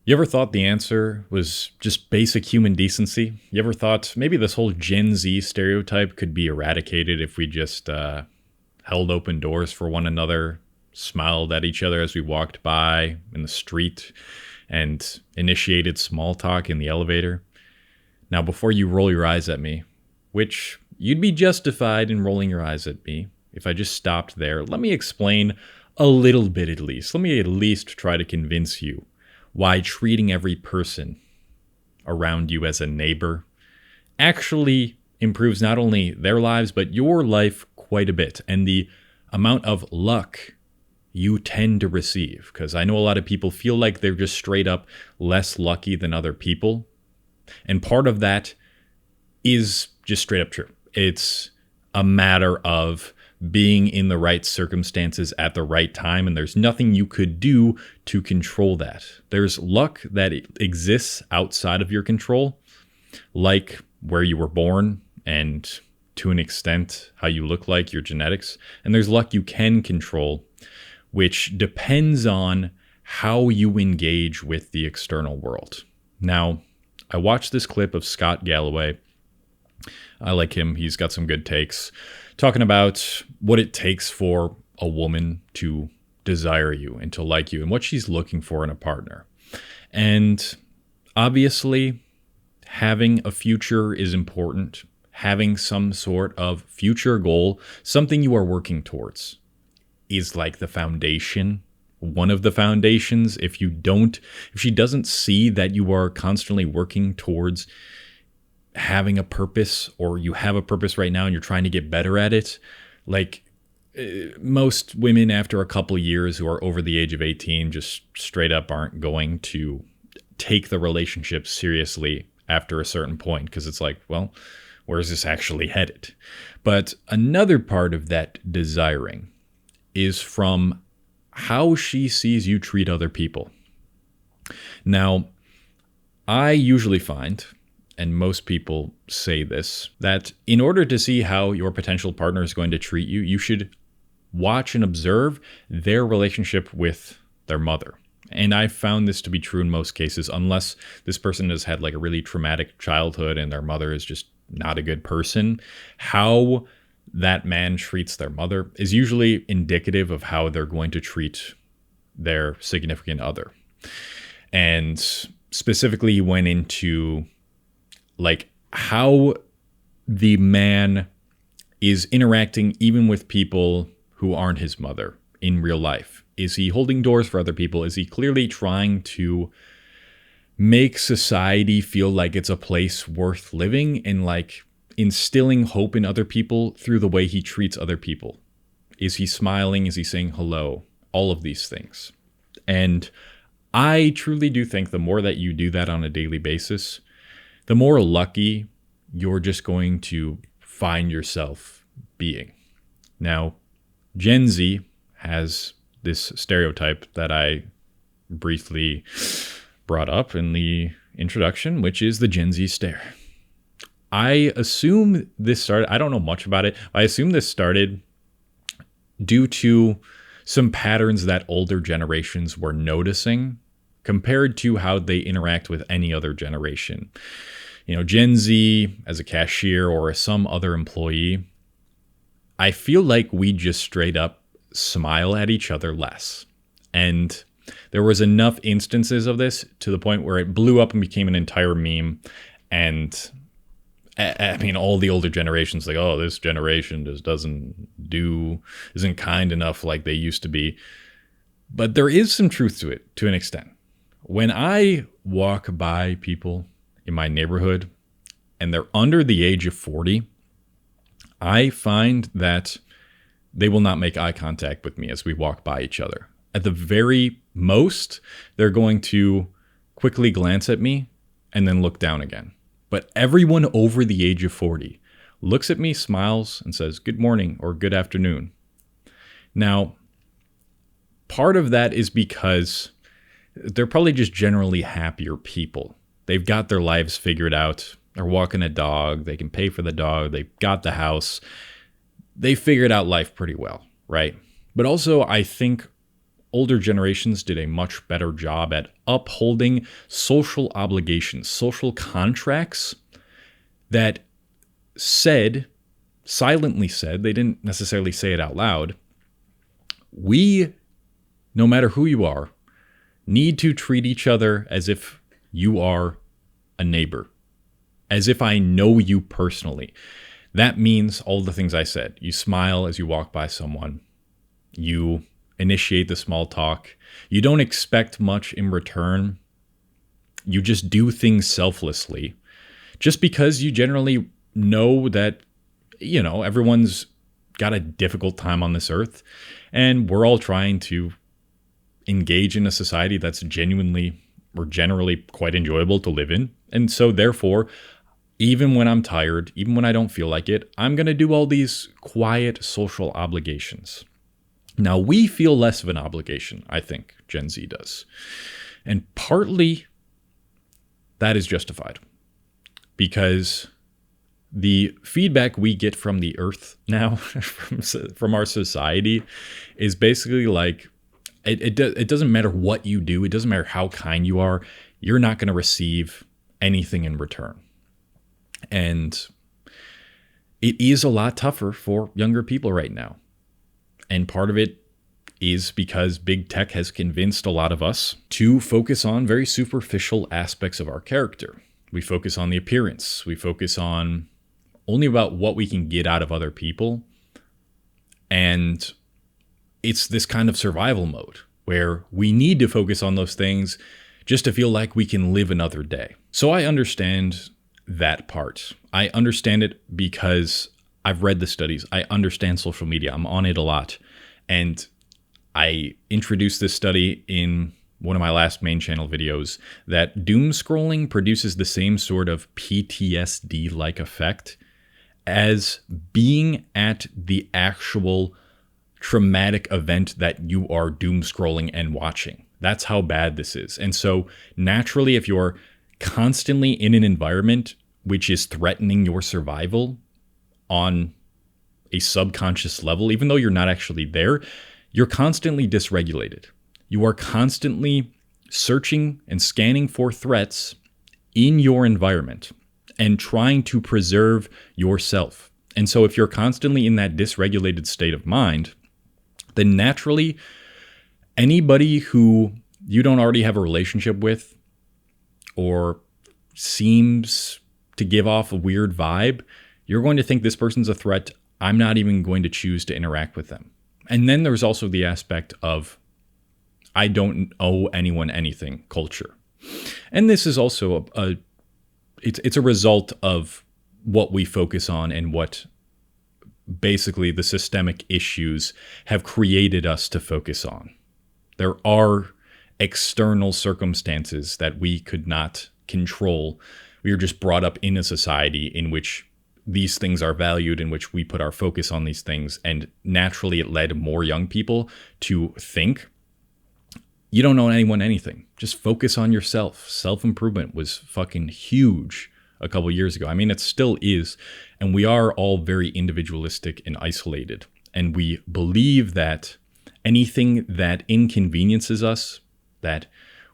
You ever thought the answer was just basic human decency? You ever thought maybe this whole Gen Z stereotype could be eradicated if we just held open doors for one another, smiled at each other as we walked by in the street, and initiated small talk in the elevator? Now, before you roll your eyes at me, which you'd be justified in rolling your eyes at me if I just stopped there, let me explain a little bit at least. Let me at least try to convince you why treating every person around you as a neighbor actually improves not only their lives, but your life quite a bit, and the amount of luck you tend to receive. Because I know a lot of people feel like they're just straight up less lucky than other people. And part of that is just straight up true. It's a matter of being in the right circumstances at the right time, and there's nothing you could do to control that. There's luck that exists outside of your control, like where you were born and to an extent how you look like, your genetics. And there's luck you can control, which depends on how you engage with the external world. Now, I watched this clip of Scott Galloway. I like him. He's got some good takes, talking about what it takes for a woman to desire you and to like you and what she's looking for in a partner. And obviously, having a future is important. Having some sort of future goal, something you are working towards, is like the foundation, one of the foundations. If she doesn't see that you are constantly working towards having a purpose, or you have a purpose right now and you're trying to get better at it, like most women after a couple years who are over the age of 18 just straight up aren't going to take the relationship seriously after a certain point, because it's like, well, where is this actually headed? But another part of that desiring is from how she sees you treat other people. Now, I usually find, and most people say this, that in order to see how your potential partner is going to treat you, you should watch and observe their relationship with their mother. And I've found this to be true in most cases, unless this person has had like a really traumatic childhood and their mother is just not a good person. How that man treats their mother is usually indicative of how they're going to treat their significant other. And specifically, he went into like how the man is interacting even with people who aren't his mother in real life. Is he holding doors for other people? Is he clearly trying to make society feel like it's a place worth living, and like instilling hope in other people through the way he treats other people? Is he smiling? Is he saying hello? All of these things. And I truly do think the more that you do that on a daily basis, the more lucky you're just going to find yourself being. Now, Gen Z has this stereotype that I briefly brought up in the introduction, which is the Gen Z stare. I assume this started, I don't know much about it. I assume this started due to some patterns that older generations were noticing compared to how they interact with any other generation. You know, Gen Z as a cashier or some other employee, I feel like we just straight up smile at each other less. And there was enough instances of this to the point where it blew up and became an entire meme. And I mean, all the older generations like, oh, this generation just isn't kind enough like they used to be. But there is some truth to it to an extent. When I walk by people in my neighborhood and they're under the age of 40, I find that they will not make eye contact with me as we walk by each other. At the very most, they're going to quickly glance at me and then look down again. But everyone over the age of 40 looks at me, smiles, and says, good morning or good afternoon. Now, part of that is because they're probably just generally happier people. They've got their lives figured out. They're walking a dog. They can pay for the dog. They've got the house. They figured out life pretty well, right? But also, I think older generations did a much better job at upholding social obligations, social contracts that silently said, they didn't necessarily say it out loud, we, no matter who you are, need to treat each other as if you are a neighbor, as if I know you personally. That means all the things I said. You smile as you walk by someone. You initiate the small talk. You don't expect much in return. You just do things selflessly, just because you generally know that, everyone's got a difficult time on this earth, and we're all trying to engage in a society that's genuinely or generally quite enjoyable to live in. And so therefore, even when I'm tired, even when I don't feel like it, I'm going to do all these quiet social obligations. Now, we feel less of an obligation, I think, Gen Z does. And partly that is justified, because the feedback we get from the earth now, from our society, is basically like, it doesn't matter what you do, it doesn't matter how kind you are, you're not going to receive anything in return. And it is a lot tougher for younger people right now. And part of it is because big tech has convinced a lot of us to focus on very superficial aspects of our character. We focus on the appearance. We focus on only about what we can get out of other people. And it's this kind of survival mode where we need to focus on those things just to feel like we can live another day. So I understand that part. I understand it because I've read the studies. I understand social media. I'm on it a lot. And I introduced this study in one of my last main channel videos that doom scrolling produces the same sort of PTSD-like effect as being at the actual traumatic event that you are doom scrolling and watching. That's how bad this is. And so naturally, if you're constantly in an environment which is threatening your survival on a subconscious level, even though you're not actually there, you're constantly dysregulated. You are constantly searching and scanning for threats in your environment and trying to preserve yourself. And so if you're constantly in that dysregulated state of mind, then naturally, anybody who you don't already have a relationship with or seems to give off a weird vibe, you're going to think this person's a threat. I'm not even going to choose to interact with them. And then there's also the aspect of I don't owe anyone anything culture. And this is also it's a result of what we focus on and what basically the systemic issues have created us to focus on. There are external circumstances that we could not control. We are just brought up in a society in which these things are valued, in which we put our focus on these things. And naturally, it led more young people to think, you don't owe anyone anything. Just focus on yourself. Self-improvement was fucking huge a couple years ago. I mean, it still is. And we are all very individualistic and isolated. And we believe that anything that inconveniences us, that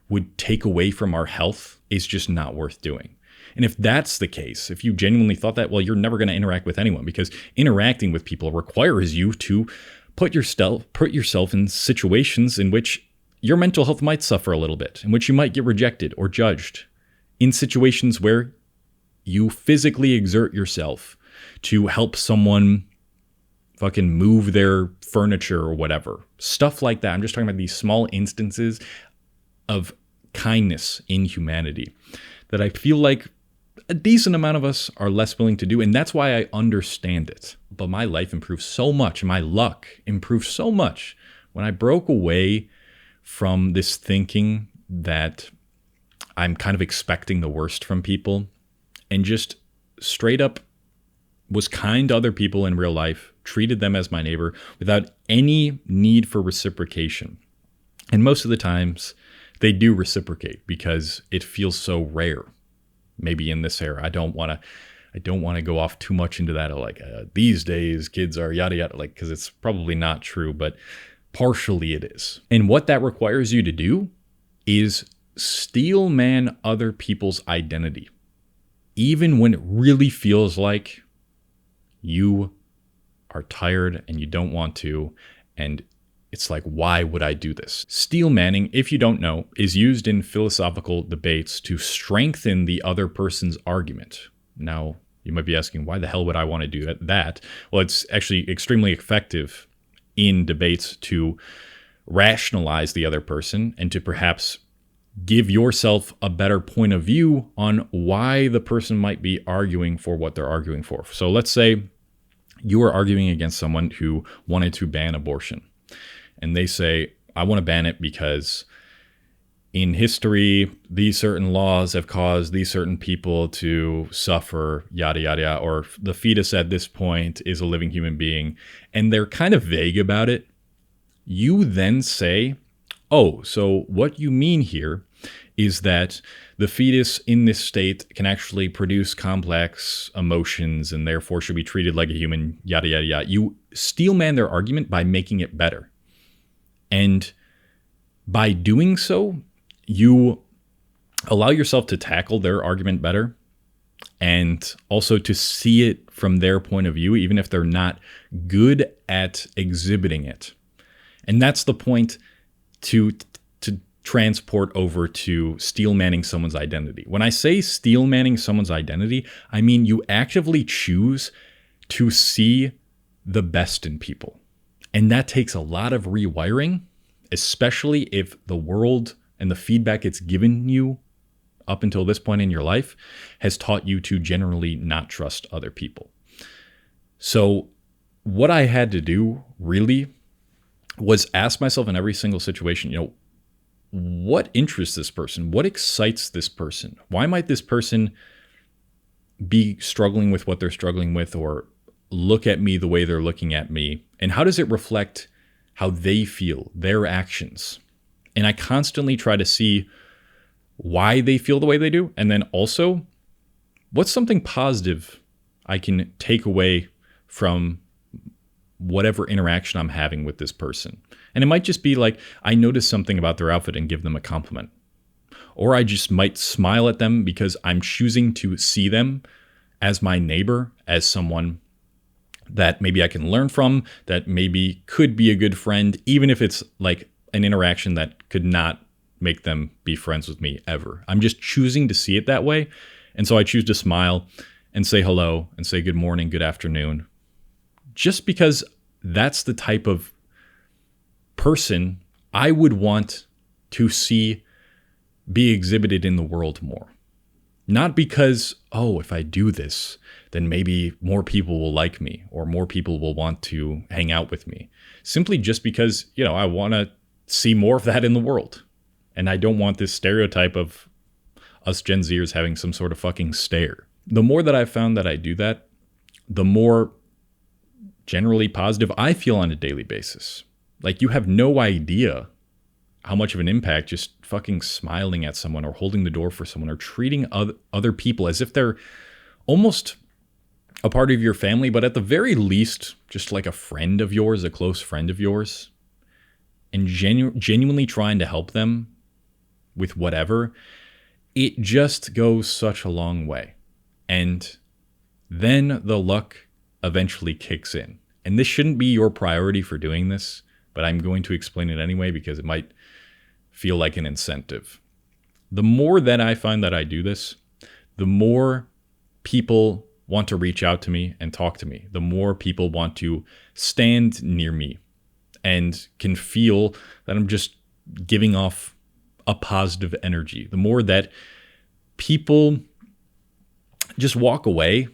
would take away from our health, is just not worth doing. And if that's the case, if you genuinely thought that, well, you're never going to interact with anyone, because interacting with people requires you to put yourself in situations in which your mental health might suffer a little bit, in which you might get rejected or judged, in situations where you physically exert yourself to help someone fucking move their furniture or whatever. Stuff like that. I'm just talking about these small instances of kindness in humanity that I feel like a decent amount of us are less willing to do. And that's why I understand it. But my life improved so much, and my luck improved so much when I broke away from this thinking that I'm kind of expecting the worst from people and just straight up was kind to other people in real life, treated them as my neighbor without any need for reciprocation. And most of the times they do reciprocate because it feels so rare. Maybe in this era, I don't want to go off too much into that. Like these days, kids are yada yada. Like, because it's probably not true. But Partially it is. And what that requires you to do is steel man other people's identity, even when it really feels like you are tired and you don't want to, and it's like, why would I do this? Steel manning, if you don't know, is used in philosophical debates to strengthen the other person's argument. Now, you might be asking, why the hell would I want to do that? Well, it's actually extremely effective in debates to rationalize the other person and to perhaps give yourself a better point of view on why the person might be arguing for what they're arguing for. So let's say you are arguing against someone who wanted to ban abortion. And they say, I want to ban it because in history, these certain laws have caused these certain people to suffer, yada, yada, yada, or the fetus at this point is a living human being. And they're kind of vague about it. You then say, oh, so what you mean here is that the fetus in this state can actually produce complex emotions and therefore should be treated like a human, yada, yada, yada. You steel man their argument by making it better. And by doing so, you allow yourself to tackle their argument better and also to see it from their point of view, even if they're not good at exhibiting it. And that's the point to transport over to steel manning someone's identity. When I say steel manning someone's identity, I mean you actively choose to see the best in people. And that takes a lot of rewiring, especially if the world and the feedback it's given you up until this point in your life has taught you to generally not trust other people. So what I had to do really was ask myself in every single situation, what interests this person? What excites this person? Why might this person be struggling with what they're struggling with or look at me the way they're looking at me? And how does it reflect how they feel, their actions? And I constantly try to see why they feel the way they do. And then also, what's something positive I can take away from whatever interaction I'm having with this person? And it might just be like, I notice something about their outfit and give them a compliment. Or I just might smile at them because I'm choosing to see them as my neighbor, as someone that maybe I can learn from, that maybe could be a good friend, even if it's like an interaction that could not make them be friends with me ever. I'm just choosing to see it that way. And so I choose to smile and say hello and say good morning, good afternoon, just because that's the type of person I would want to see be exhibited in the world more. Not because, if I do this, then maybe more people will like me or more people will want to hang out with me. Simply just because, I want to see more of that in the world. And I don't want this stereotype of us Gen Zers having some sort of fucking stare. The more that I've found that I do that, the more generally positive I feel on a daily basis. Like, you have no idea how much of an impact just fucking smiling at someone or holding the door for someone or treating other people as if they're almost a part of your family, but at the very least, just like a friend of yours, a close friend of yours, and genuinely trying to help them with whatever, it just goes such a long way. And then the luck eventually kicks in. And this shouldn't be your priority for doing this, but I'm going to explain it anyway because it might feel like an incentive. The more that I find that I do this, the more people want to reach out to me and talk to me. The more people want to stand near me and can feel that I'm just giving off a positive energy. The more that people just walk away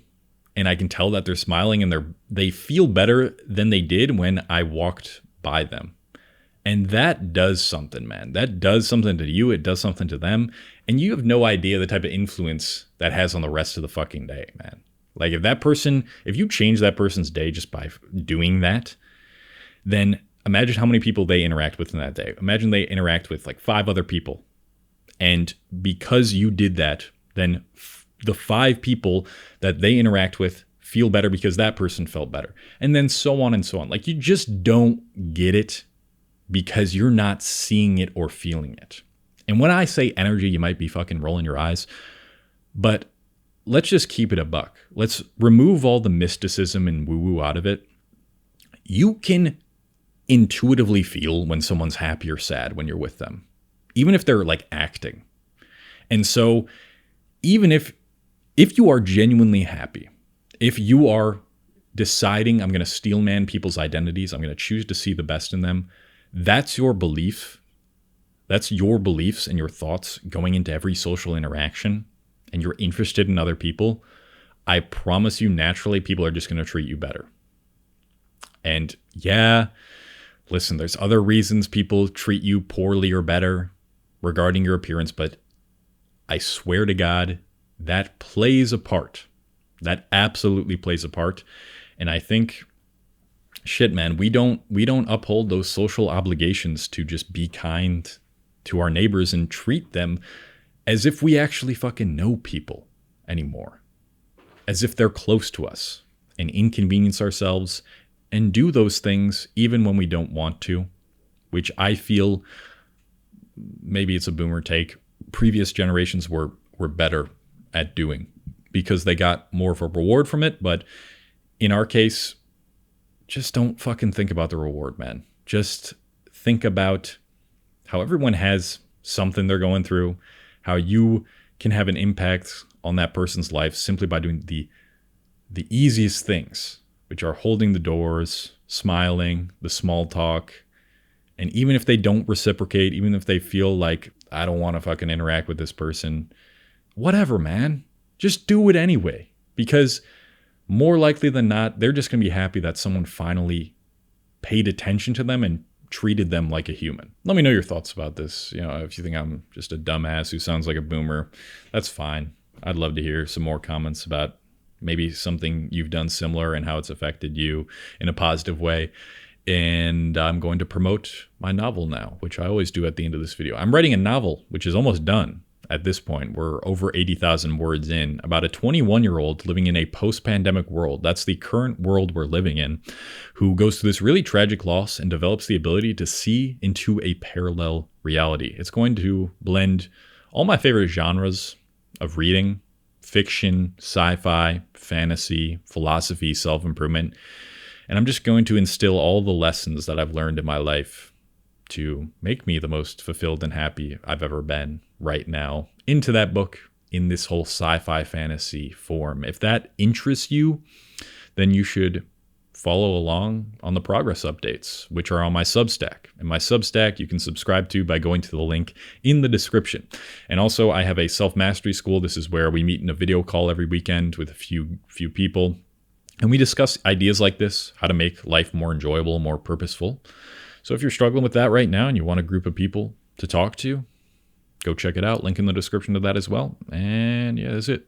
and I can tell that they're smiling and they feel better than they did when I walked by them. And that does something, man. That does something to you. It does something to them. And you have no idea the type of influence that has on the rest of the fucking day, man. Like if you change that person's day just by doing that, then imagine how many people they interact with in that day. Imagine they interact with like 5 other people. And because you did that, then the 5 people that they interact with feel better because that person felt better. And then so on and so on. Like, you just don't get it because you're not seeing it or feeling it. And when I say energy, you might be fucking rolling your eyes, but let's just keep it a buck. Let's remove all the mysticism and woo-woo out of it. You can intuitively feel when someone's happy or sad when you're with them, even if they're like acting. And so even if you are genuinely happy, if you are deciding I'm going to steelman people's identities, I'm going to choose to see the best in them, that's your belief. That's your beliefs and your thoughts going into every social interaction, and you're interested in other people. I promise you, naturally, people are just going to treat you better. And yeah, listen, there's other reasons people treat you poorly or better regarding your appearance, but I swear to God, that plays a part. That absolutely plays a part. And I think, shit, man, we don't uphold those social obligations to just be kind to our neighbors and treat them as if we actually fucking know people anymore. As if they're close to us, and inconvenience ourselves and do those things even when we don't want to, which I feel, maybe it's a boomer take, previous generations were better at doing because they got more of a reward from it. But in our case, just don't fucking think about the reward, man. Just think about how everyone has something they're going through, how you can have an impact on that person's life simply by doing the easiest things, which are holding the doors, smiling, the small talk. And even if they don't reciprocate, even if they feel like, I don't want to fucking interact with this person, whatever, man. Just do it anyway. Because more likely than not, they're just going to be happy that someone finally paid attention to them and treated them like a human. Let me know your thoughts about this. You know, if you think I'm just a dumbass who sounds like a boomer, that's fine. I'd love to hear some more comments about maybe something you've done similar and how it's affected you in a positive way. And I'm going to promote my novel now, which I always do at the end of this video. I'm writing a novel, which is almost done at this point. We're over 80,000 words in, about a 21-year-old living in a post-pandemic world. That's the current world we're living in, who goes through this really tragic loss and develops the ability to see into a parallel reality. It's going to blend all my favorite genres of reading: fiction, sci-fi, fantasy, philosophy, self-improvement. And I'm just going to instill all the lessons that I've learned in my life to make me the most fulfilled and happy I've ever been right now into that book in this whole sci-fi fantasy form. If that interests you, then you should follow along on the progress updates, which are on my Substack. And my Substack you can subscribe to by going to the link in the description. And also I have a self-mastery school. This is where we meet in a video call every weekend with a few people. And we discuss ideas like this, how to make life more enjoyable, more purposeful. So if you're struggling with that right now and you want a group of people to talk to, go check it out. Link in the description to that as well. And yeah, that's it.